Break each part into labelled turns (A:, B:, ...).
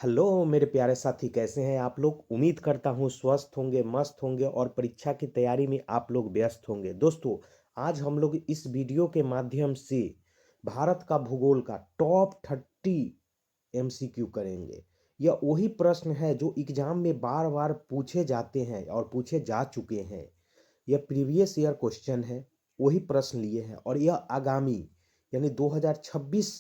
A: Hello मेरे प्यारे साथी, कैसे हैं आप लोग। उम्मीद करता हूँ स्वस्थ होंगे, मस्त होंगे और परीक्षा की तैयारी में आप लोग व्यस्त होंगे। दोस्तों, आज हम लोग इस वीडियो के माध्यम से भारत का भूगोल का टॉप 30 एमसीक्यू करेंगे। यह वही प्रश्न है जो एग्जाम में बार बार पूछे जाते हैं और पूछे जा चुके हैं। यह प्रीवियस ईयर क्वेश्चन है, वही प्रश्न लिए हैं और यह आगामी यानी 2026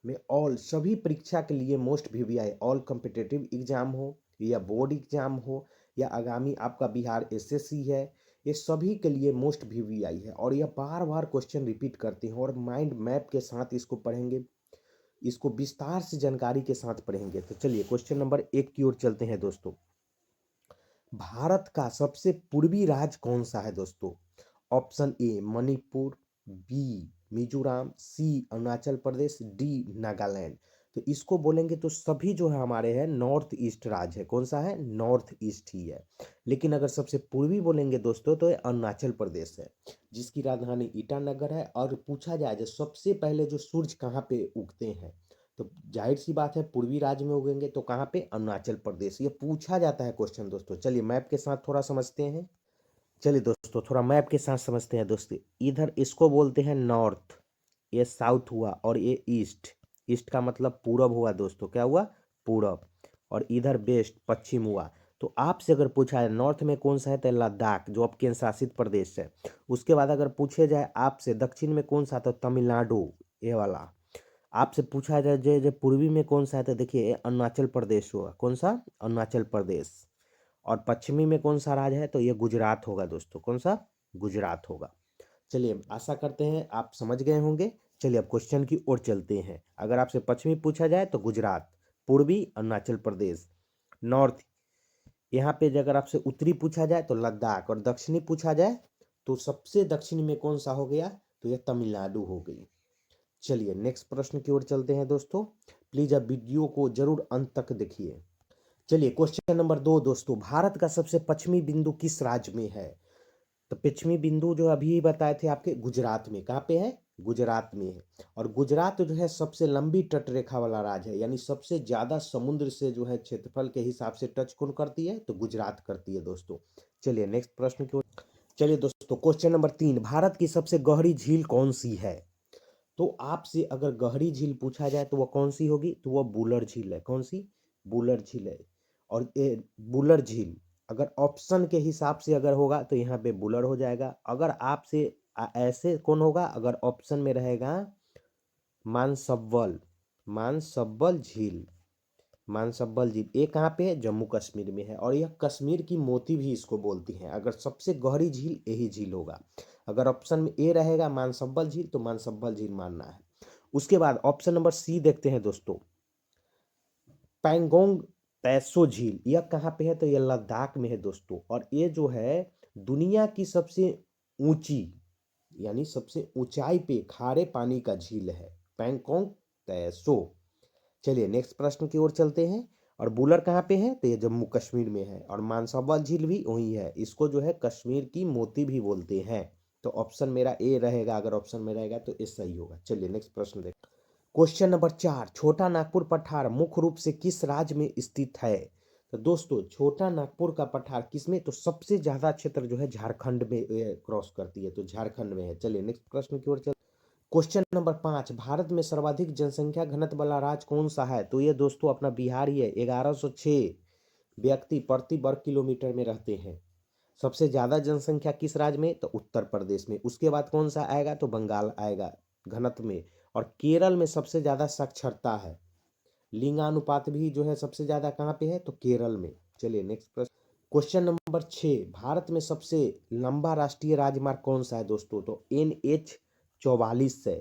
A: में ऑल सभी परीक्षा के लिए most VVI all competitive exam हो या बोर्ड एग्जाम हो या आगामी आपका बिहार एसएससी है, ये सभी के लिए मोस्ट वीवीआई है और यह बार बार क्वेश्चन रिपीट करते हैं और माइंड मैप के साथ इसको पढ़ेंगे, इसको विस्तार से जानकारी के साथ पढ़ेंगे। तो चलिए क्वेश्चन नंबर 1 की ओर चलते हैं दोस्तों। भारत का सबसे पूर्वी राज्य कौन सा है दोस्तों। Option A Manipur, B Mizoram, C Arunachal Pradesh, D Nagaland. तो इसको बोलेंगे तो सभी जो है हमारे हैं नॉर्थ ईस्ट राज्य है। कौन सा है, नॉर्थ ईस्ट ही है। लेकिन अगर सबसे पूर्वी बोलेंगे दोस्तों तो ये अरुणाचल प्रदेश है, जिसकी राजधानी ईटानगर है। और पूछा जाए जो सबसे पहले जो सूरज कहाँ पे उगते हैं, तो जाहिर सी बात है पूर्वी राज्य में उगेंगे, तो कहाँ पे, अरुणाचल प्रदेश। ये पूछा जाता है क्वेश्चन दोस्तों। चलिए मैप के साथ थोड़ा समझते हैं। चलिए दोस्तों थोड़ा मैप के साथ समझते हैं दोस्तों। इधर इसको बोलते हैं नॉर्थ, ये साउथ हुआ, और ये ईस्ट। ईस्ट का मतलब पूरब हुआ दोस्तों, क्या हुआ, पूरब। और इधर वेस्ट, पश्चिम हुआ। तो आपसे अगर पूछा है नॉर्थ में कौन सा है, तो लद्दाख जो अब केंद्र शासित प्रदेश है। उसके बाद अगर पूछे जाए आपसे दक्षिण में कौन सा, तो तमिलनाडु, ये वाला। आपसे पूछा जाए जो पूर्वी में कौन सा है, तो देखिए अरुणाचल प्रदेश होगा। कौन सा, अरुणाचल प्रदेश। और पश्चिमी में कौन सा राज्य है, तो ये गुजरात होगा दोस्तों। कौन सा, गुजरात होगा। चलिए आशा करते हैं आप समझ गए होंगे। चलिए अब क्वेश्चन की ओर चलते हैं। अगर आपसे पश्चिमी पूछा जाए तो गुजरात, पूर्वी अरुणाचल प्रदेश, नॉर्थ। यहाँ पे अगर आपसे उत्तरी पूछा जाए तो लद्दाख, और दक्षिणी पूछा जाए तो सबसे दक्षिण में कौन सा हो गया, तो यह तमिलनाडु हो गई। चलिए नेक्स्ट प्रश्न की ओर चलते हैं दोस्तों। प्लीज अब वीडियो को जरूर अंत तक देखिए। चलिए क्वेश्चन नंबर 2 दोस्तों, भारत का सबसे पश्चिमी बिंदु किस राज्य में है। तो पश्चिमी बिंदु जो अभी बताए थे आपके, गुजरात में। कहाँ पे है, गुजरात में है। और गुजरात जो है सबसे लंबी तट रेखा वाला राज्य है, यानी सबसे ज्यादा समुद्र से जो है क्षेत्रफल के हिसाब से टच कौन करती है, तो गुजरात करती है दोस्तों। चलिए नेक्स्ट प्रश्न की ओर। चलिए दोस्तों क्वेश्चन नंबर 3, भारत की सबसे गहरी झील कौन सी है। तो आपसे अगर गहरी झील पूछा जाए तो वह कौन सी होगी, तो वह बुलर झील है। कौन सी, बुलर झील है। और ये बुलर झील अगर ऑप्शन के हिसाब से अगर होगा तो यहाँ पे बुलर हो जाएगा। अगर आपसे ऐसे कौन होगा, अगर ऑप्शन में रहेगा मानसब्बल, मानसब्बल झील। मानसब्बल झील ये कहाँ पे है, जम्मू कश्मीर में है। और यह कश्मीर की मोती भी इसको बोलती हैं। अगर सबसे गहरी झील यही झील होगा। अगर ऑप्शन में ए रहेगा मानसब्बल झील, तो मानसब्बल झील मानना है। उसके बाद ऑप्शन नंबर सी देखते हैं दोस्तों, पैंगोंग तैसो झील। यह कहाँ पे है, तो यह लद्दाख में है दोस्तों। और ये जो है दुनिया की सबसे ऊंची, यानी सबसे ऊंचाई पे खारे पानी का झील है, पैंगोंग तैसो। चलिए नेक्स्ट प्रश्न की ओर चलते हैं। और बुलर कहाँ पे है, तो ये जम्मू कश्मीर में है। और मानसब्बल झील भी वही है। इसको जो है कश्मीर की मोती भी बोलते हैं। तो ऑप्शन मेरा ए रहेगा। अगर ऑप्शन में रहेगा तो ए सही होगा। चलिए नेक्स्ट प्रश्न देख। क्वेश्चन नंबर 4, छोटा नागपुर पठार मुख्य रूप से किस राज्य में स्थित है। तो दोस्तों छोटा नागपुर का पठार किस में, तो सबसे ज्यादा क्षेत्र जो है झारखंड में क्रॉस करती है, तो झारखंड में है। चलिए नेक्स्ट प्रश्न की ओर चल। क्वेश्चन नंबर 5, भारत में सर्वाधिक जनसंख्या घनत्व वाला राज्य कौन सा है। तो ये दोस्तों अपना बिहार ही है। 1106 व्यक्ति प्रति वर्ग किलोमीटर में रहते हैं। सबसे ज्यादा जनसंख्या किस राज्य में, तो उत्तर प्रदेश में। उसके बाद कौन सा आएगा, तो बंगाल आएगा घनत्व में। और केरल में सबसे ज्यादा साक्षरता है। लिंगानुपात भी जो है सबसे ज्यादा कहाँ पे है, तो केरल में। चलिए नेक्स्ट प्रश्न। क्वेश्चन नंबर 6, भारत में सबसे लंबा राष्ट्रीय राजमार्ग कौन सा है दोस्तों, तो NH 44 है।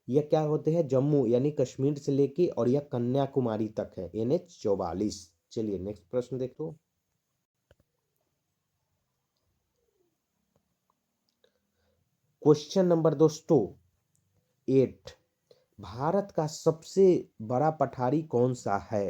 A: यह क्या होते हैं, जम्मू यानी कश्मीर से लेके और यह कन्याकुमारी तक है, NH 44। चलिए नेक्स्ट प्रश्न देखो। क्वेश्चन नंबर दोस्तों 8, भारत का सबसे बड़ा पठारी कौन सा है,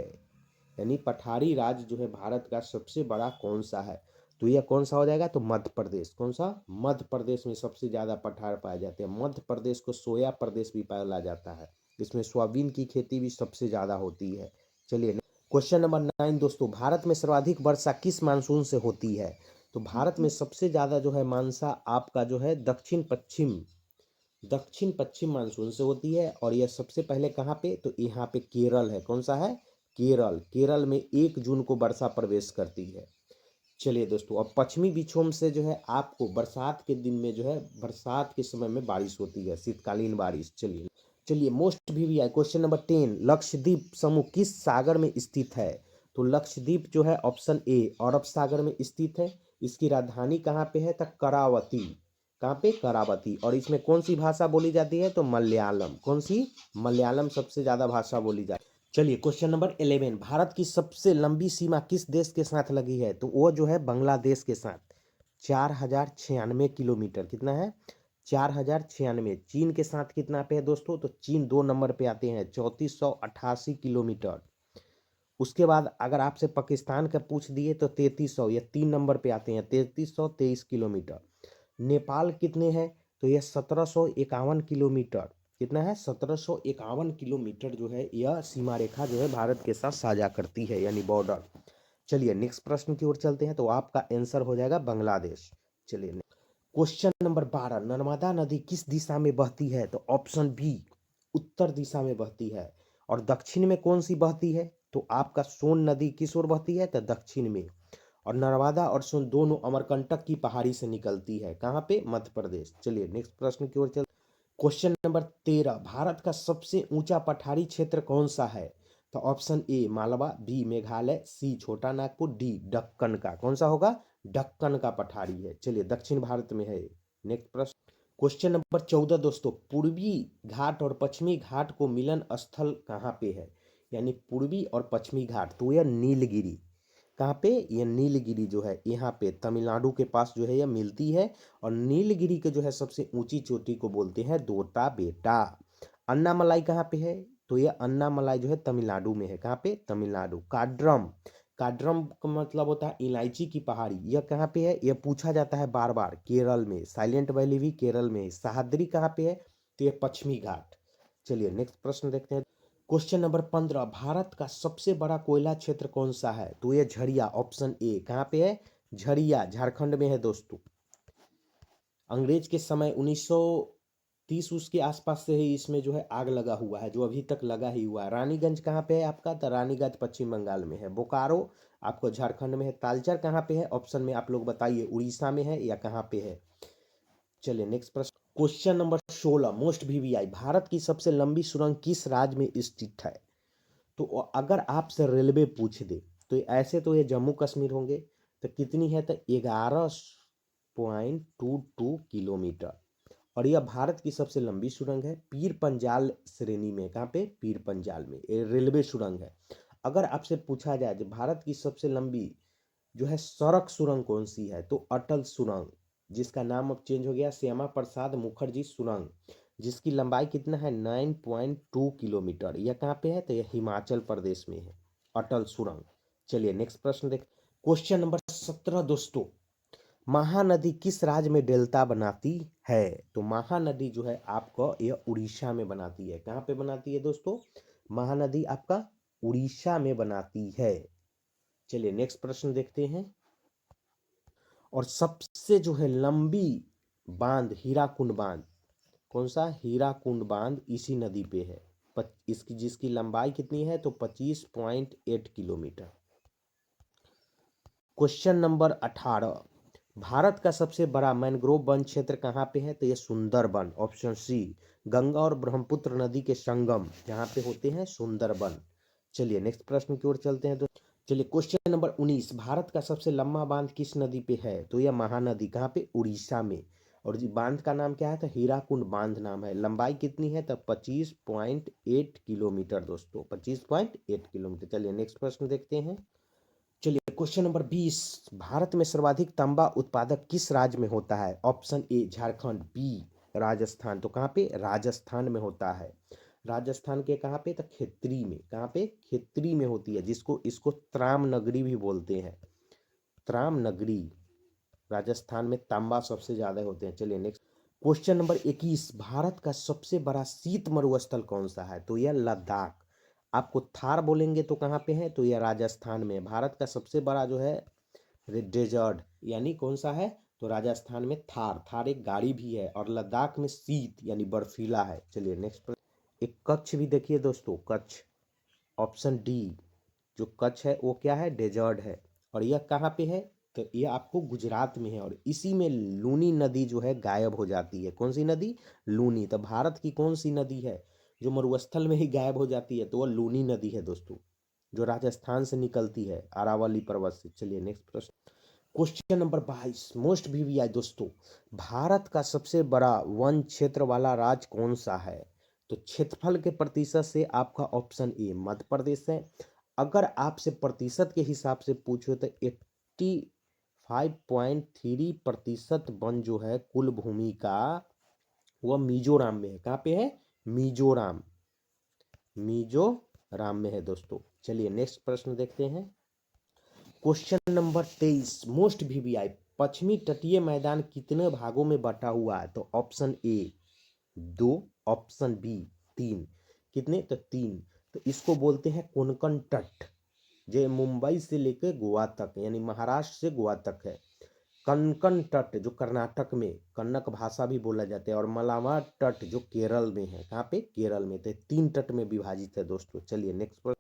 A: यानी पठारी राज्य जो है भारत का सबसे बड़ा कौन सा है। तो यह कौन सा हो जाएगा, तो मध्य प्रदेश। कौन सा, मध्य प्रदेश में सबसे ज्यादा पठार पाए जाते हैं। मध्य प्रदेश को सोया प्रदेश भी पाया जाता है। इसमें सोयाबीन की खेती भी सबसे ज्यादा होती है। चलिए क्वेश्चन नंबर 9 दोस्तों, भारत में सर्वाधिक वर्षा किस मानसून से होती है? तो भारत में सबसे ज़्यादा जो है मानसा आपका जो है दक्षिण पश्चिम मानसून से होती है। और यह सबसे पहले कहाँ पे, तो यहाँ पे केरल है। कौन सा है? केरल में 1 जून को वर्षा प्रवेश करती है। चलिए दोस्तों, अब पश्चिमी विक्षोभ से जो है आपको बरसात के दिन में जो है बरसात के समय में बारिश होती है, शीतकालीन बारिश। चलिए मोस्ट भी आई क्वेश्चन नंबर 10, लक्षद्वीप समूह किस सागर में स्थित है? तो लक्षद्वीप जो है ऑप्शन ए अरब सागर में स्थित है। इसकी राजधानी कहाँ पे है? तो करावती। कहाँ पे? करावती। और इसमें कौन सी भाषा बोली जाती है? तो मलयालम। कौन सी? मलयालम सबसे ज्यादा भाषा बोली जाती है। चलिए क्वेश्चन नंबर 11, भारत की सबसे लंबी सीमा किस देश के साथ लगी है? तो वो जो है बांग्लादेश के साथ 4096 किलोमीटर। कितना है? 4096। चीन के साथ कितना पे है दोस्तों? तो चीन 2 नंबर पे आते हैं, 3488 किलोमीटर। उसके बाद अगर आपसे पाकिस्तान का पूछ दिए तो 3300, ये 3 नंबर पे आते हैं, 3323 किलोमीटर। नेपाल कितने हैं? तो यह 1751 किलोमीटर। कितना है? 1751 किलोमीटर जो है यह सीमा रेखा जो है भारत के साथ साझा करती है, यानी बॉर्डर। चलिए नेक्स्ट प्रश्न की ओर चलते हैं, तो आपका आंसर हो जाएगा बांग्लादेश। चलिए क्वेश्चन नंबर 12, नर्मदा नदी किस दिशा में बहती है? तो ऑप्शन बी उत्तर दिशा में बहती है। और दक्षिण में कौन सी बहती है? तो आपका सोन नदी किस ओर बहती है? तो दक्षिण में। और नर्मदा और सोन दोनों अमरकंटक की पहाड़ी से निकलती है। कहाँ पे? मध्य प्रदेश। चलिए नेक्स्ट प्रश्न की ओर चल। क्वेश्चन नंबर 13, भारत का सबसे ऊंचा पठारी क्षेत्र कौन सा है? तो option A Malwa, B Meghalaya, C Chhota Nagpur, D Deccan का। कौन सा होगा? दक्कन का पठारी है। चलिए दक्षिण भारत में है। नेक्स्ट प्रश्न क्वेश्चन नंबर 14 दोस्तों, पूर्वी घाट और पश्चिमी घाट को मिलन स्थल कहाँ पे है? यानी पूर्वी और पश्चिमी घाट, तो यह नीलगिरी। कहाँ पे? यह नीलगिरी जो है यहाँ पे तमिलनाडु के पास जो है यह मिलती है। और नीलगिरी के जो है सबसे ऊंची चोटी को बोलते हैं दोता बेटा। अन्नामलाई कहाँ पे है? तो यह अन्नामलाई जो है तमिलनाडु में है। कहाँ पे? तमिलनाडु। काड्रम, काड्रम का मतलब होता है इलायची की पहाड़ी। यह कहाँ पे है? यह पूछा जाता है बार बार। केरल में। साइलेंट वैली भी केरल में है। सह्याद्री कहाँ पे है? तो यह पश्चिमी घाट। चलिए नेक्स्ट प्रश्न देखते हैं। क्वेश्चन नंबर 15, भारत का सबसे बड़ा कोयला क्षेत्र कौन सा है? तो ये झरिया, ऑप्शन ए। कहाँ पे है? झरिया झारखंड में है दोस्तों। अंग्रेज के समय 1930 उसके आसपास से ही इसमें जो है आग लगा हुआ है, जो अभी तक लगा ही हुआ है। रानीगंज कहाँ पे है आपका? तो रानीगंज पश्चिम बंगाल में है। बोकारो आपको झारखंड में है। तालचर कहाँ पे है? ऑप्शन में आप लोग बताइए, उड़ीसा में है या कहाँ पे है? चलिए नेक्स्ट प्रश्न question number 16, most VVI, Bharat की सबसे लंबी सुरंग किस राज्य में स्थित है? तो अगर आपसे रेलवे पूछ दे तो ऐसे तो ये जम्मू कश्मीर होंगे। तो कितनी है? तो 11.22 किलोमीटर। और यह भारत की सबसे लंबी सुरंग है। पीर पंजाल श्रेणी में। कहाँ पे? पीर पंजाल में ये रेलवे सुरंग है। अगर आपसे पूछा जाए कि भारत की सबसे लंबी जो है सड़क सुरंग कौन सी है, तो अटल सुरंग, जिसका नाम अब चेंज हो गया, श्यामा प्रसाद मुखर्जी सुरंग, जिसकी लंबाई कितना है? 9.2 किलोमीटर। यह कहाँ पे है? तो यह हिमाचल प्रदेश में है, अटल सुरंग। चलिए नेक्स्ट प्रश्न देख। क्वेश्चन नंबर 17 दोस्तों, महानदी किस राज्य में डेल्टा बनाती है? तो महानदी जो है आपको यह उड़ीसा में बनाती है। कहाँ पे बनाती है दोस्तों? महानदी आपका उड़ीसा में बनाती है। चलिए नेक्स्ट प्रश्न देखते हैं। और सबसे जो है लंबी बांध हीराकुंड बांध, कौन सा? हीराकुंड बांध इसी नदी पे है। इसकी जिसकी लंबाई कितनी है? तो 25.8 किलोमीटर। क्वेश्चन नंबर 18, भारत का सबसे बड़ा मैंग्रोव वन क्षेत्र कहाँ पे है? तो ये सुंदरबन, ऑप्शन सी। गंगा और ब्रह्मपुत्र नदी के संगम जहाँ पे होते हैं, सुंदरबन। चलिए नेक्स्ट प्रश्न की ओर चलते हैं। तो चलिए क्वेश्चन नंबर 19, भारत का सबसे लंबा बांध किस नदी पे है? तो यह महानदी। कहाँ पे? उड़ीसा में। और जी बांध का नाम क्या है? तो हीराकुंड बांध नाम है। लंबाई कितनी है? तो 25.8 किलोमीटर दोस्तों, 25.8 किलोमीटर। चलिए नेक्स्ट प्रश्न देखते हैं। चलिए क्वेश्चन नंबर 20, भारत में सर्वाधिक तांबा उत्पादक किस राज्य में होता है? Option A Jharkhand, B Rajasthan. तो कहाँ पे? राजस्थान में होता है। राजस्थान के कहाँ पे? तो खेतरी में। कहाँ पे? खेतरी में होती है, जिसको इसको त्राम नगरी भी बोलते हैं। त्राम नगरी। राजस्थान में तांबा सबसे ज्यादा होते हैं। चलिए नेक्स्ट क्वेश्चन नंबर 21, भारत का सबसे बड़ा शीत मरुस्थल कौन सा है? तो यह लद्दाख। आपको थार बोलेंगे तो कहाँ पे है, तो यह राजस्थान में। भारत का सबसे बड़ा जो है डेजर्ट यानी कौन सा है, तो राजस्थान में थार। थार एक गाड़ी भी है। और लद्दाख में शीत यानी बर्फीला है। चलिए नेक्स्ट प्रश्न। एक कच्छ भी देखिए दोस्तों, कच्छ, ऑप्शन डी, जो कच्छ है वो क्या है, डेजर्ट है। और यह कहाँ पे है, तो यह आपको गुजरात में है। और इसी में लूनी नदी जो है गायब हो जाती है। कौन सी नदी, लूनी। तो भारत की कौन सी नदी है जो मरुस्थल में ही गायब हो जाती है, तो वह लूनी नदी है दोस्तों, जो राजस्थान से निकलती है अरावली पर्वत से। चलिए नेक्स्ट प्रश्न। क्वेश्चन नंबर 22 मोस्ट वीवीआई दोस्तों, भारत का सबसे बड़ा वन क्षेत्र वाला राज्य कौन सा है, तो क्षेत्रफल के प्रतिशत से आपका ऑप्शन ए मध्य प्रदेश है। अगर आपसे प्रतिशत के हिसाब से पूछो तो 85.3% वन जो है कुल भूमि का, वह मिजोरम में है। कहाँ पे है, मिजोरम, मिजोरम में है दोस्तों। चलिए नेक्स्ट प्रश्न देखते हैं। क्वेश्चन नंबर 23 मोस्ट वीवीआई, पश्चिमी तटीय मैदान कितने भागों में बटा हुआ है, तो ऑप्शन ए 2, ऑप्शन बी 3। कितने, तो 3। तो इसको बोलते हैं कोंकण तट, जो मुंबई से लेकर गोवा तक यानी महाराष्ट्र से गोवा तक है। कंकण तट जो कर्नाटक में कन्नक भाषा भी बोला जाता है। और मलाबार तट जो केरल में है। कहाँ पे, केरल में। तो 3 तट में विभाजित है दोस्तों। चलिए नेक्स्ट।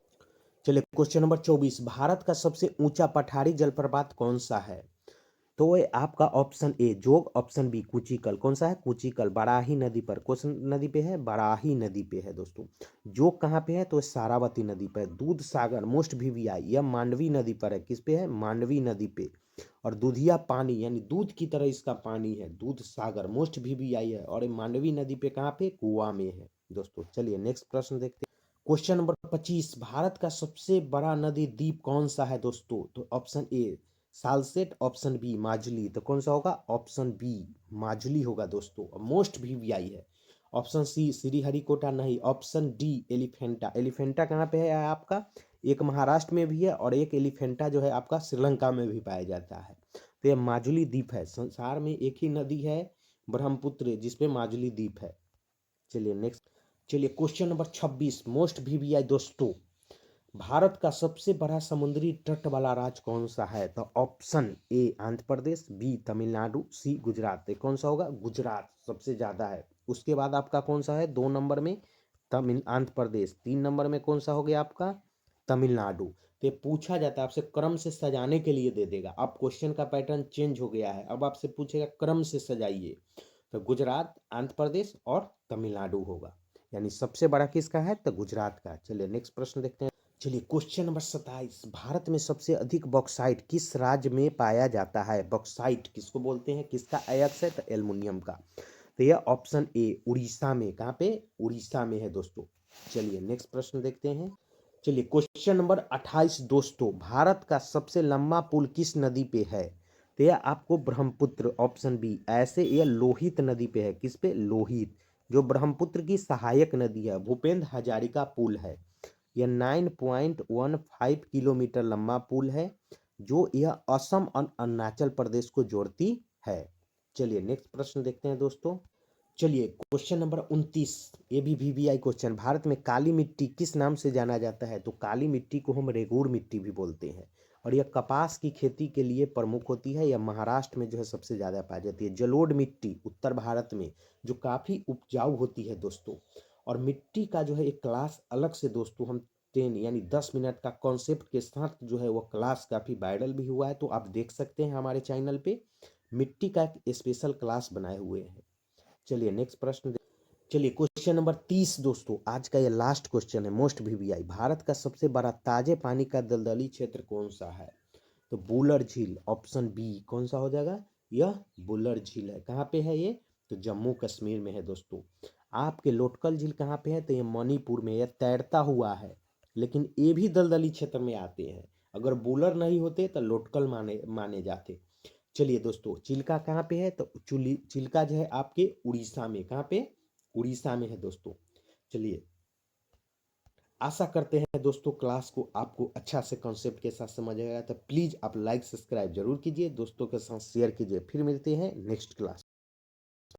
A: चलिए क्वेश्चन नंबर 24, भारत का सबसे ऊंचा पठारी जलप्रपात कौन सा है, तो ये आपका ऑप्शन ए जोग, ऑप्शन बी कुचिकल। कौन सा है, कुचिकल, बराही नदी पर। कौन सी नदी पे है, बराही नदी पे है दोस्तों। जोग कहाँ पे है, तो सारावती नदी पर। दूध सागर मोस्ट वीवीआई, यह मांडवी नदी पर है। किस पे है, मांडवी नदी पे। और दूधिया पानी यानी दूध की तरह इसका पानी है, दूध सागर मोस्ट वीवीआई है। और ये मांडवी नदी पे कहाँ पे, गोवा में है दोस्तों। चलिए नेक्स्ट प्रश्न देखते हैं। क्वेश्चन नंबर 25, भारत का सबसे बड़ा नदी द्वीप कौन सा है दोस्तों, तो option A Salsette, option B Majuli. तो कौन सा होगा, ऑप्शन बी माजुली होगा दोस्तों। मोस्ट वीवीआई है। ऑप्शन सी श्रीहरिकोटा नहीं, ऑप्शन डी एलिफेंटा। एलिफेंटा कहाँ पे है आपका, एक महाराष्ट्र में भी है और एक एलिफेंटा जो है आपका श्रीलंका में भी पाया जाता है। तो ये माजुली द्वीप है। संसार में एक ही नदी है ब्रह्मपुत्र जिसपे माजुली द्वीप है। चलिए नेक्स्ट। चलिए क्वेश्चन नंबर 26 मोस्ट वीवीआई दोस्तों, भारत का सबसे बड़ा समुद्री तट वाला राज्य कौन सा है, तो option A Andhra Pradesh, B Tamil Nadu, C Gujarat. तो कौन सा होगा, गुजरात सबसे ज्यादा है। उसके बाद आपका कौन सा है 2 नंबर में, तमिल आंध्र प्रदेश। 3 नंबर में कौन सा हो गया आपका, तमिलनाडु। तो ये पूछा जाता है आपसे, क्रम से सजाने के लिए दे देगा। अब क्वेश्चन का पैटर्न चेंज हो गया है, अब आपसे पूछेगा क्रम से सजाइए। तो गुजरात, आंध्र प्रदेश और तमिलनाडु होगा। यानी सबसे बड़ा किसका है, तो गुजरात का। चलिए नेक्स्ट प्रश्न देखते हैं। चलिए क्वेश्चन नंबर 27, भारत में सबसे अधिक बॉक्साइट किस राज्य में पाया जाता है। बॉक्साइट किसको बोलते हैं, किसका अयस्क है, तो एल्युमिनियम का। तो यह ऑप्शन ए उड़ीसा में। कहाँ पे, उड़ीसा में है दोस्तों। चलिए नेक्स्ट प्रश्न देखते हैं। चलिए क्वेश्चन नंबर 28 दोस्तों, भारत का सबसे लंबा पुल किस नदी पे है, तो यह आपको ब्रह्मपुत्र, ऑप्शन बी। ऐसे यह लोहित नदी पे है। किस पे, लोहित, जो ब्रह्मपुत्र की सहायक नदी है। भूपेंद्र हजारिका पुल है। यह 9.15 किलोमीटर लंबा पुल है, जो यह असम और अरुणाचल प्रदेश को जोड़ती है। चलिए नेक्स्ट प्रश्न देखते हैं दोस्तों। चलिए क्वेश्चन नंबर 29, ये भी वीवीआई क्वेश्चन, भारत में काली मिट्टी किस नाम से जाना जाता है, तो काली मिट्टी को हम रेगूर मिट्टी भी बोलते हैं। और यह कपास की खेती के लिए प्रमुख होती है। यह महाराष्ट्र में जो है सबसे ज़्यादा पाई जाती है। जलोढ़ मिट्टी उत्तर भारत में जो काफ़ी उपजाऊ होती है दोस्तों। और मिट्टी का जो है एक क्लास अलग से दोस्तों, हम 10 यानी 10 मिनट का कॉन्सेप्ट के साथ जो है वो क्लास काफ़ी वायरल भी हुआ है, तो आप देख सकते हैं हमारे चैनल पे मिट्टी का एक स्पेशल क्लास बनाए हुए हैं। चलिए नेक्स्ट प्रश्न। चलिए क्वेश्चन नंबर 30 दोस्तों, आज का ये लास्ट क्वेश्चन है मोस्ट वीवीआई, भारत का सबसे बड़ा ताजे पानी का दलदली क्षेत्र कौन सा है, तो बुलर झील, ऑप्शन बी। कौन सा हो जाएगा, यह बुलर झील है। कहाँ पे है ये, तो जम्मू कश्मीर में है दोस्तों। आपके लोटकल झील कहाँ पे है, तो ये मणिपुर में। यह तैरता हुआ है, लेकिन ये भी दलदली क्षेत्र में आते हैं। अगर बुलर नहीं होते तो लोटकल माने माने जाते। चलिए दोस्तों, चिल्का कहाँ पे है, तो चिल्का जो है आपके उड़ीसा में। कहाँ पे, उड़ीसा में है दोस्तों। चलिए आशा करते हैं दोस्तों क्लास को आपको अच्छा से कॉन्सेप्ट के साथ समझ आएगा। तो प्लीज़ आप लाइक सब्सक्राइब जरूर कीजिए, दोस्तों के साथ शेयर कीजिए। फिर मिलते हैं नेक्स्ट क्लास।